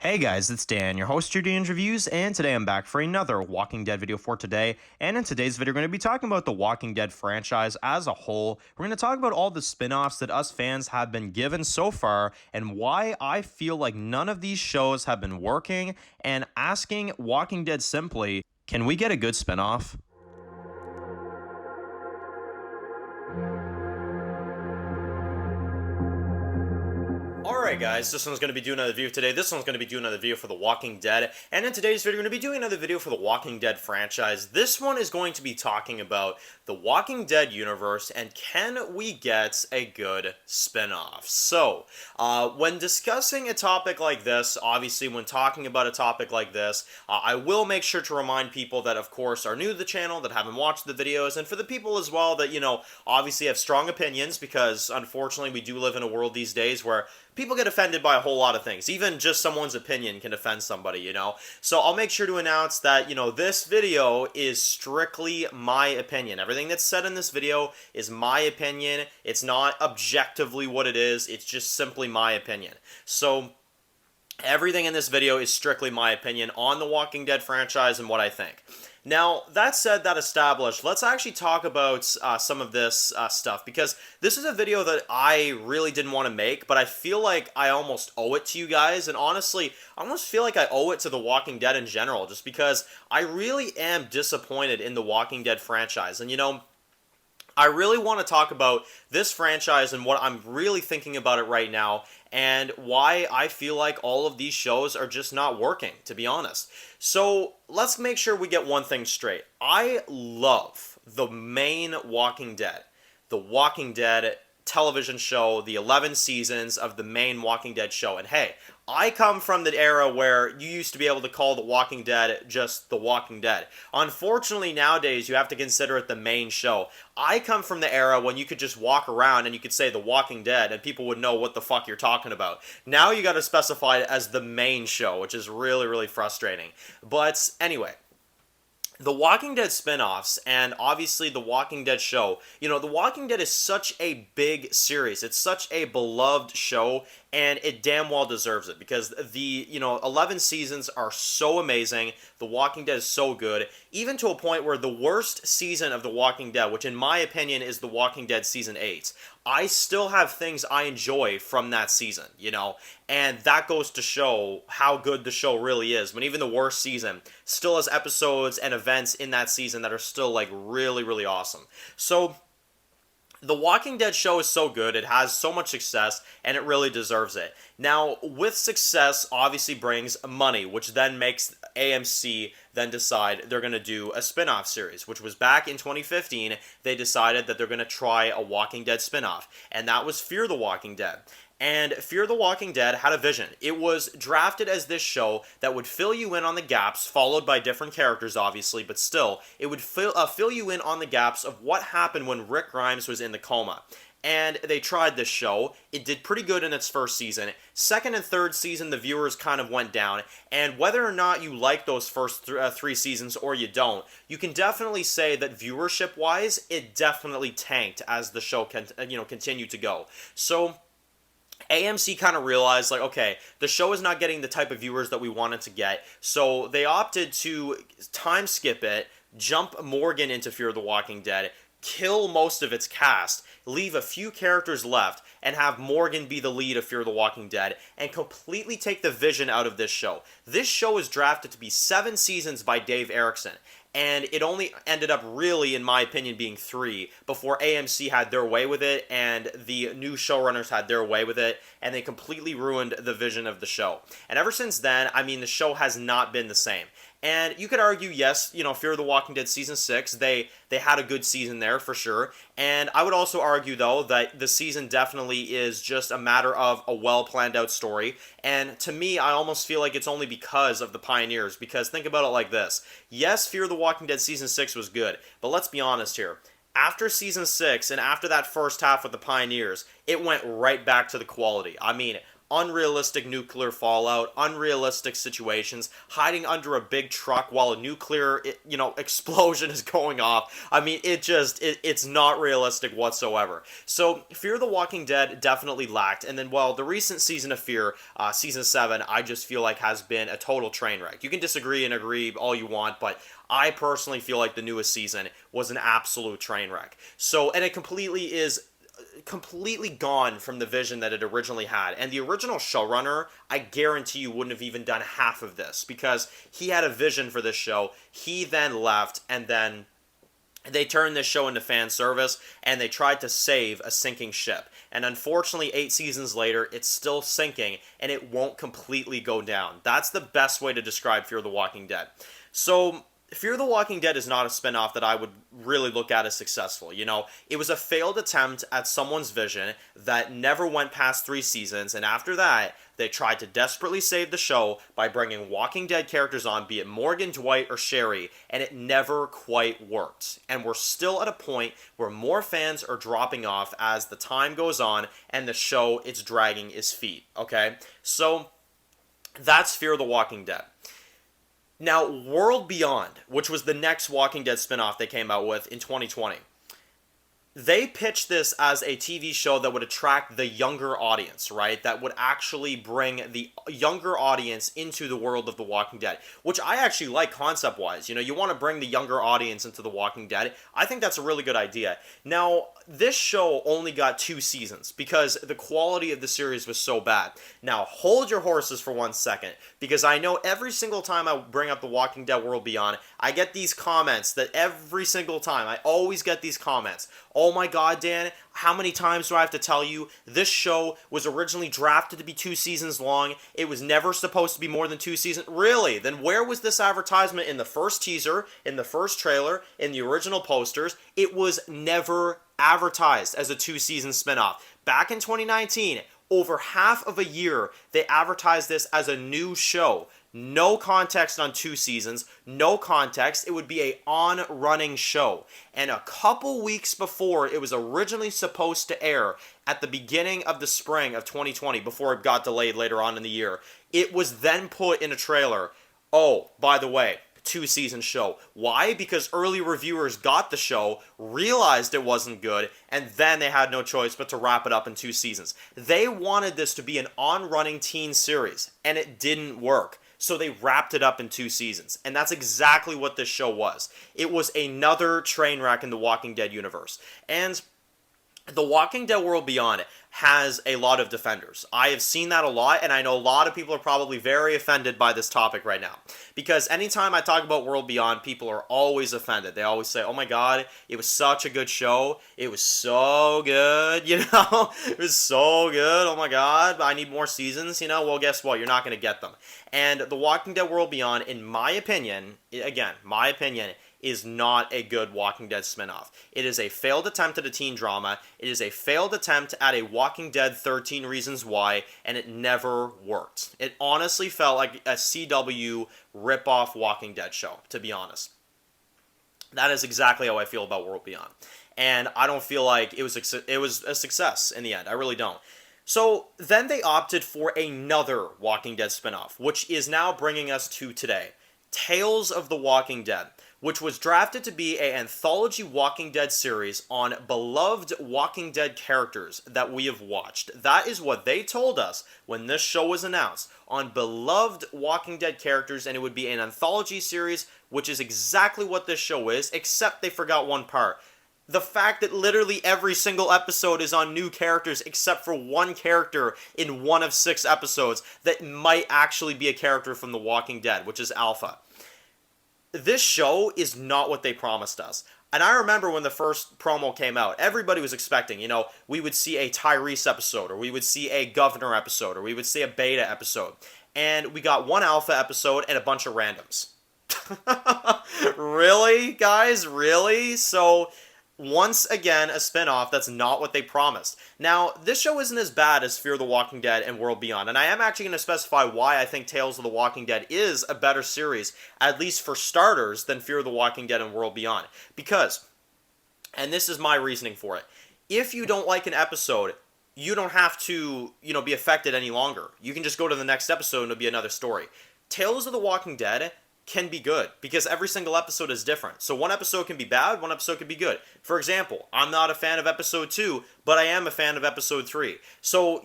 Hey guys, it's Dan, your host here, Dan's Reviews, and today I'm back for another Walking Dead video for today. And in today's video, we're going to be talking about the Walking Dead franchise as a whole. We're going to talk about all the spin-offs that us fans have been given so far and why I feel like none of these shows have been working, and asking Walking Dead simply, can we get a good spin-off? Alright guys, this one's going to be doing another video today. This one's going to be doing another video for The Walking Dead. And in today's video, we're going to be doing another video for The Walking Dead franchise. This one is going to be talking about The Walking Dead universe and can we get a good spin-off. So, when discussing a topic like this, obviously when talking about a topic like this, I will make sure to remind people that of course are new to the channel, that haven't watched the videos, and for the people as well that, obviously have strong opinions, because unfortunately we do live in a world these days where people get offended by a whole lot of things. Even just someone's opinion can offend somebody, So I'll make sure to announce that, this video is strictly my opinion. Everything that's said in this video is my opinion. It's not objectively what it is. It's just simply my opinion. So everything in this video is strictly my opinion on the Walking Dead franchise and what I think. Now, that said, that established, let's actually talk about some of this stuff, because this is a video that I really didn't want to make, but I feel like I almost owe it to you guys, and honestly, I almost feel like I owe it to The Walking Dead in general, just because I really am disappointed in The Walking Dead franchise, and I really want to talk about this franchise and what I'm really thinking about it right now, and why I feel like all of these shows are just not working, to be honest. So let's make sure we get one thing straight. I love the main Walking Dead. The Walking Dead television show, the 11 seasons of the main Walking Dead show. And hey, I come from the era where you used to be able to call The Walking Dead just The Walking Dead. Unfortunately, nowadays, you have to consider it the main show. I come from the era when you could just walk around and you could say The Walking Dead and people would know what the fuck you're talking about. Now you gotta specify it as the main show, which is really, really frustrating. But anyway, the Walking Dead spin-offs, and obviously The Walking Dead show, The Walking Dead is such a big series. It's such a beloved show, and it damn well deserves it, because the, 11 seasons are so amazing. The Walking Dead is so good, even to a point where the worst season of The Walking Dead, which in my opinion is The Walking Dead Season 8, I still have things I enjoy from that season, and that goes to show how good the show really is, when even the worst season still has episodes and events in that season that are still, like, really, really awesome. So the Walking Dead show is so good, it has so much success, and it really deserves it. Now, with success obviously brings money, which then makes AMC then decide they're going to do a spin-off series, which was back in 2015, they decided that they're going to try a Walking Dead spin-off, and that was Fear the Walking Dead. And Fear the Walking Dead had a vision. It was drafted as this show that would fill you in on the gaps, followed by different characters, obviously, but still, it would fill you in on the gaps of what happened when Rick Grimes was in the coma. And they tried this show. It did pretty good in its first season. Second and third season, the viewers kind of went down. And whether or not you like those first three seasons or you don't, you can definitely say that viewership-wise, it definitely tanked as the show continued to go. So AMC kind of realized, like, okay, the show is not getting the type of viewers that we wanted to get, so they opted to time skip it, jump Morgan into Fear the Walking Dead, kill most of its cast, leave a few characters left, and have Morgan be the lead of Fear the Walking Dead, and completely take the vision out of this show. This show is drafted to be 7 seasons by Dave Erickson, and it only ended up really, in my opinion, being 3 before AMC had their way with it and the new showrunners had their way with it, and they completely ruined the vision of the show. And ever since then, I mean, the show has not been the same. And you could argue, yes, Fear the Walking Dead Season 6, they had a good season there, for sure. And I would also argue, though, that the season definitely is just a matter of a well-planned-out story. And to me, I almost feel like it's only because of the Pioneers. Because think about it like this. Yes, Fear the Walking Dead Season 6 was good, but let's be honest here. After Season 6, and after that first half with the Pioneers, it went right back to the quality. I mean, unrealistic nuclear fallout, unrealistic situations, hiding under a big truck while a nuclear, explosion is going off. I mean, it's not realistic whatsoever. So, Fear the Walking Dead definitely lacked. And then, well, the recent season of Fear, season 7, I just feel like has been a total train wreck. You can disagree and agree all you want, but I personally feel like the newest season was an absolute train wreck. So, and it completely gone from the vision that it originally had. And the original showrunner, I guarantee you, wouldn't have even done half of this, because he had a vision for this show. He then left, and then they turned this show into fan service, and they tried to save a sinking ship. And unfortunately, 8 seasons later, it's still sinking, and it won't completely go down. That's the best way to describe Fear the Walking Dead. So, Fear the Walking Dead is not a spinoff that I would really look at as successful. It was a failed attempt at someone's vision that never went past 3 seasons, and after that, they tried to desperately save the show by bringing Walking Dead characters on, be it Morgan, Dwight, or Sherry, and it never quite worked. And we're still at a point where more fans are dropping off as the time goes on, and the show is dragging its feet, okay? So, that's Fear the Walking Dead. Now, World Beyond, which was the next Walking Dead spinoff they came out with in 2020, they pitched this as a TV show that would attract the younger audience, right? That would actually bring the younger audience into the world of The Walking Dead, which I actually like concept-wise. You want to bring the younger audience into The Walking Dead. I think that's a really good idea. Now, this show only got 2 seasons because the quality of the series was so bad. Now, hold your horses for 1 second, because I know every single time I bring up The Walking Dead World Beyond, I get these comments that every single time, I always get these comments. Oh my god, Dan, how many times do I have to tell you? This show was originally drafted to be 2 seasons long. It was never supposed to be more than 2 seasons. Really? Then where was this advertisement in the first teaser, in the first trailer, in the original posters? It was never advertised as a 2-season spinoff. Back in 2019, over half of a year, they advertised this as a new show. No context on 2 seasons, no context. It would be a on-running show. And a couple weeks before it was originally supposed to air, at the beginning of the spring of 2020, before it got delayed later on in the year, it was then put in a trailer. Oh, by the way, 2-season show. Why? Because early reviewers got the show, realized it wasn't good, and then they had no choice but to wrap it up in 2 seasons. They wanted this to be an on-running teen series, and it didn't work. So they wrapped it up in 2 seasons. And that's exactly what this show was. It was another train wreck in the Walking Dead universe. And The Walking Dead World Beyond has a lot of defenders. I have seen that a lot, and I know a lot of people are probably very offended by this topic right now. Because anytime I talk about World Beyond, people are always offended. They always say, oh my god, it was such a good show. It was so good, It was so good, oh my god, I need more seasons, Well, guess what? You're not going to get them. And The Walking Dead World Beyond, in my opinion, again, my opinion, is not a good Walking Dead spinoff. It is a failed attempt at a teen drama. It is a failed attempt at a Walking Dead 13 Reasons Why, and it never worked. It honestly felt like a CW rip-off Walking Dead show, to be honest. That is exactly how I feel about World Beyond. And I don't feel like it was a success in the end. I really don't. So then they opted for another Walking Dead spinoff, which is now bringing us to today. Tales of the Walking Dead, which was drafted to be an anthology Walking Dead series on beloved Walking Dead characters that we have watched. That is what they told us when this show was announced, on beloved Walking Dead characters, and it would be an anthology series, which is exactly what this show is, except they forgot one part. The fact that literally every single episode is on new characters except for one character in one of 6 episodes that might actually be a character from The Walking Dead, which is Alpha. This show is not what they promised us. And I remember when the first promo came out, everybody was expecting, we would see a Tyrese episode, or we would see a Governor episode, or we would see a Beta episode. And we got one Alpha episode and a bunch of randoms. Really, guys? Really? So, once again, a spinoff that's not what they promised. Now, this show isn't as bad as Fear the Walking Dead and World Beyond, and I am actually going to specify why I think Tales of the Walking Dead is a better series, at least for starters, than Fear the Walking Dead and World Beyond. Because, and this is my reasoning for it, if you don't like an episode, you don't have to, be affected any longer. You can just go to the next episode and it'll be another story. Tales of the Walking Dead can be good because every single episode is different. So one episode can be bad, one episode can be good. For example, I'm not a fan of episode 2, but I am a fan of episode 3. So,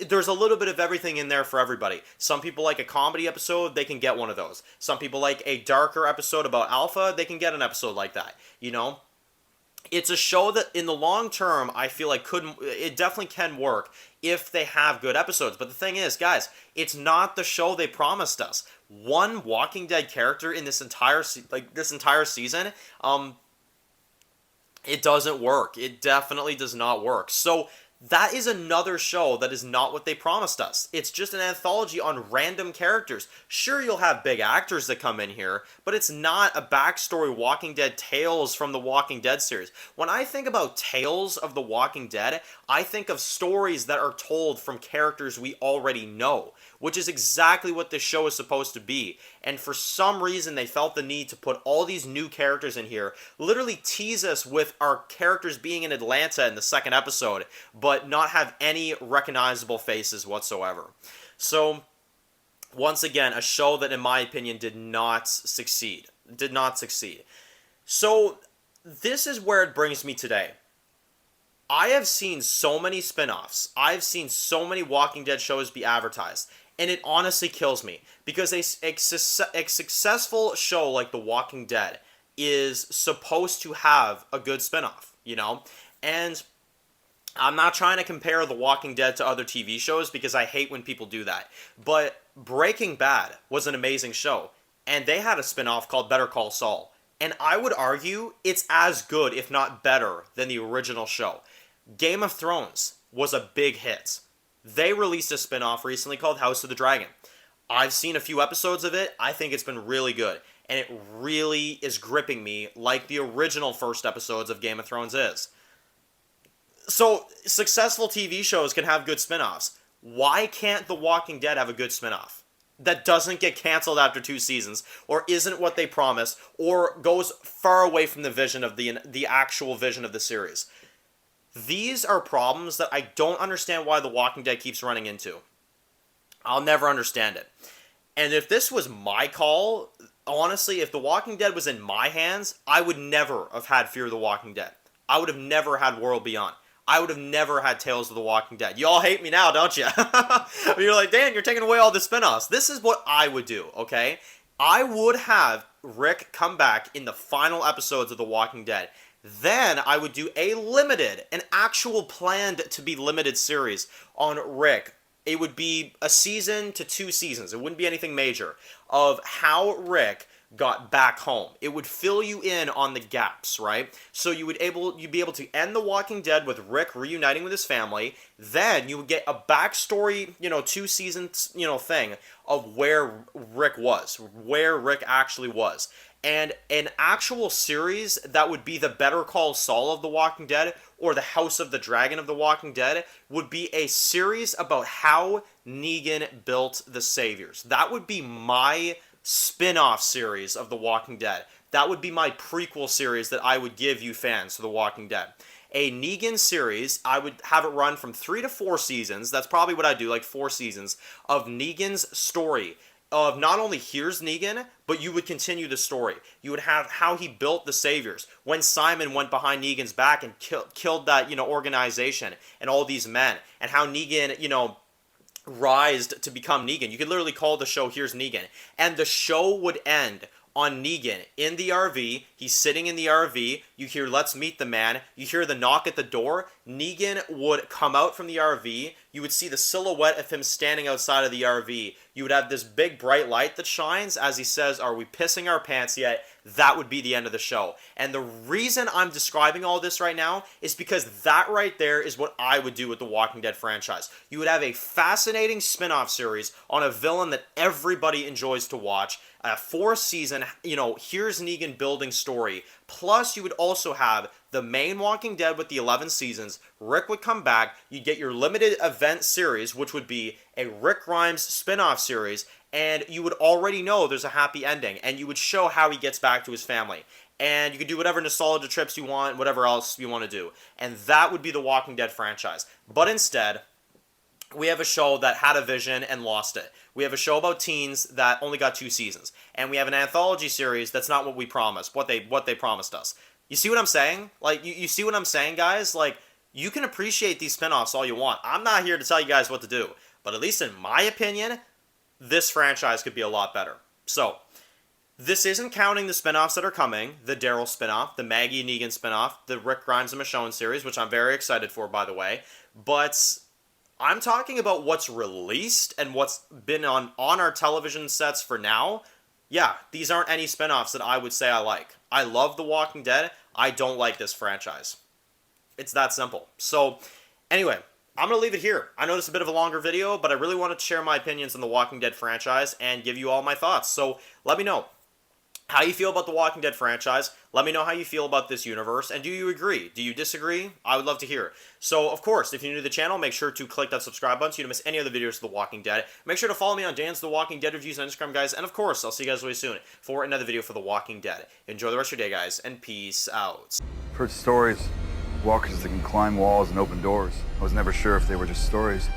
there's a little bit of everything in there for everybody. Some people like a comedy episode, they can get one of those. Some people like a darker episode about Alpha, they can get an episode like that, It's a show that in the long term I feel like it definitely can work if they have good episodes. But the thing is, guys, it's not the show they promised us. One Walking Dead character in this entire season, it doesn't work. It definitely does not work. So that is another show that is not what they promised us. It's just an anthology on random characters. Sure, you'll have big actors that come in here, but it's not a backstory Walking Dead Tales from the Walking Dead series. When I think about Tales of the Walking Dead, I think of stories that are told from characters we already know, which is exactly what this show is supposed to be. And for some reason, they felt the need to put all these new characters in here, literally tease us with our characters being in Atlanta in the second episode, but not have any recognizable faces whatsoever. So, once again, a show that, in my opinion, did not succeed. So, this is where it brings me today. I have seen so many spin-offs. I've seen so many Walking Dead shows be advertised. And it honestly kills me. Because a successful show like The Walking Dead is supposed to have a good spin-off, And I'm not trying to compare The Walking Dead to other TV shows because I hate when people do that. But Breaking Bad was an amazing show. And they had a spin-off called Better Call Saul. And I would argue it's as good, if not better, than the original show. Game of Thrones was a big hit. They released a spin-off recently called House of the Dragon. I've seen a few episodes of it. I think it's been really good. And it really is gripping me like the original first episodes of Game of Thrones is. So, successful TV shows can have good spin-offs. Why can't The Walking Dead have a good spin-off that doesn't get canceled after 2 seasons, or isn't what they promised, or goes far away from the vision of the actual vision of the series? These are problems that I don't understand why The Walking Dead keeps running into. I'll never understand it. And if this was my call, honestly, if The Walking Dead was in my hands, I would never have had Fear the Walking Dead. I would have never had World Beyond. I would have never had Tales of the Walking Dead. You all hate me now, don't you? You're like, Dan, you're taking away all the spin-offs. This is what I would do, okay? I would have Rick come back in the final episodes of The Walking Dead. Then I would do an actual planned to be limited series on Rick. It would be a season to 2 seasons. It wouldn't be anything major of how Rick got back home. It would fill you in on the gaps, right? So you'd be able to end The Walking Dead with Rick reuniting with his family. Then you would get a backstory, 2 seasons, thing of where Rick was, where Rick actually was. And an actual series that would be the Better Call Saul of The Walking Dead or the House of the Dragon of The Walking Dead would be a series about how Negan built the Saviors. That would be my spin-off series of The Walking Dead. That would be my prequel series that I would give you fans to The Walking Dead. A Negan series, I would have it run from 3 to 4 seasons. That's probably what I do, like 4 seasons of Negan's story. Of not only here's Negan, but you would continue the story. You would have how he built the Saviors. When Simon went behind Negan's back and killed that, organization and all these men. And how Negan, rised to become Negan. You could literally call the show Here's Negan. And the show would end on Negan in the RV. He's sitting in the RV. You hear, "Let's meet the man." You hear the knock at the door. Negan would come out from the RV. You would see the silhouette of him standing outside of the RV. You would have this big bright light that shines as he says, "Are we pissing our pants yet?" That would be the end of the show. And the reason I'm describing all this right now is because that right there is what I would do with the Walking Dead franchise. You would have a fascinating spin-off series on a villain that everybody enjoys to watch. A 4-season, Here's Negan building story. Plus, you would also have the main Walking Dead with the 11 seasons. Rick would come back. You'd get your limited event series, which would be a Rick Grimes spin-off series. And you would already know there's a happy ending. And you would show how he gets back to his family. and you could do whatever nostalgia trips you want, whatever else you want to do. And that would be the Walking Dead franchise. But instead, we have a show that had a vision and lost it. We have a show about teens that only got 2 seasons. And we have an anthology series that's not what we promised, what they promised us. You see what I'm saying? Like, you see what I'm saying, guys? Like, you can appreciate these spinoffs all you want. I'm not here to tell you guys what to do. But at least in my opinion, this franchise could be a lot better. So, this isn't counting the spinoffs that are coming. The Daryl spinoff, the Maggie and Negan spinoff, the Rick Grimes and Michonne series, which I'm very excited for, by the way. But I'm talking about what's released and what's been on our television sets for now. Yeah, these aren't any spinoffs that I would say I like. I love The Walking Dead. I don't like this franchise. It's that simple. So, anyway, I'm going to leave it here. I know this is a bit of a longer video, but I really wanted to share my opinions on The Walking Dead franchise and give you all my thoughts. So, let me know how you feel about The Walking Dead franchise. Let me know how you feel about this universe, and do you agree? Do you disagree? I would love to hear. So, of course, if you're new to the channel, make sure to click that subscribe button so you don't miss any other videos of The Walking Dead. Make sure to follow me on Dan's The Walking Dead reviews on Instagram, guys, and of course, I'll see you guys really soon for another video for The Walking Dead. Enjoy the rest of your day, guys, and peace out. I've heard stories, walkers that can climb walls and open doors. I was never sure if they were just stories.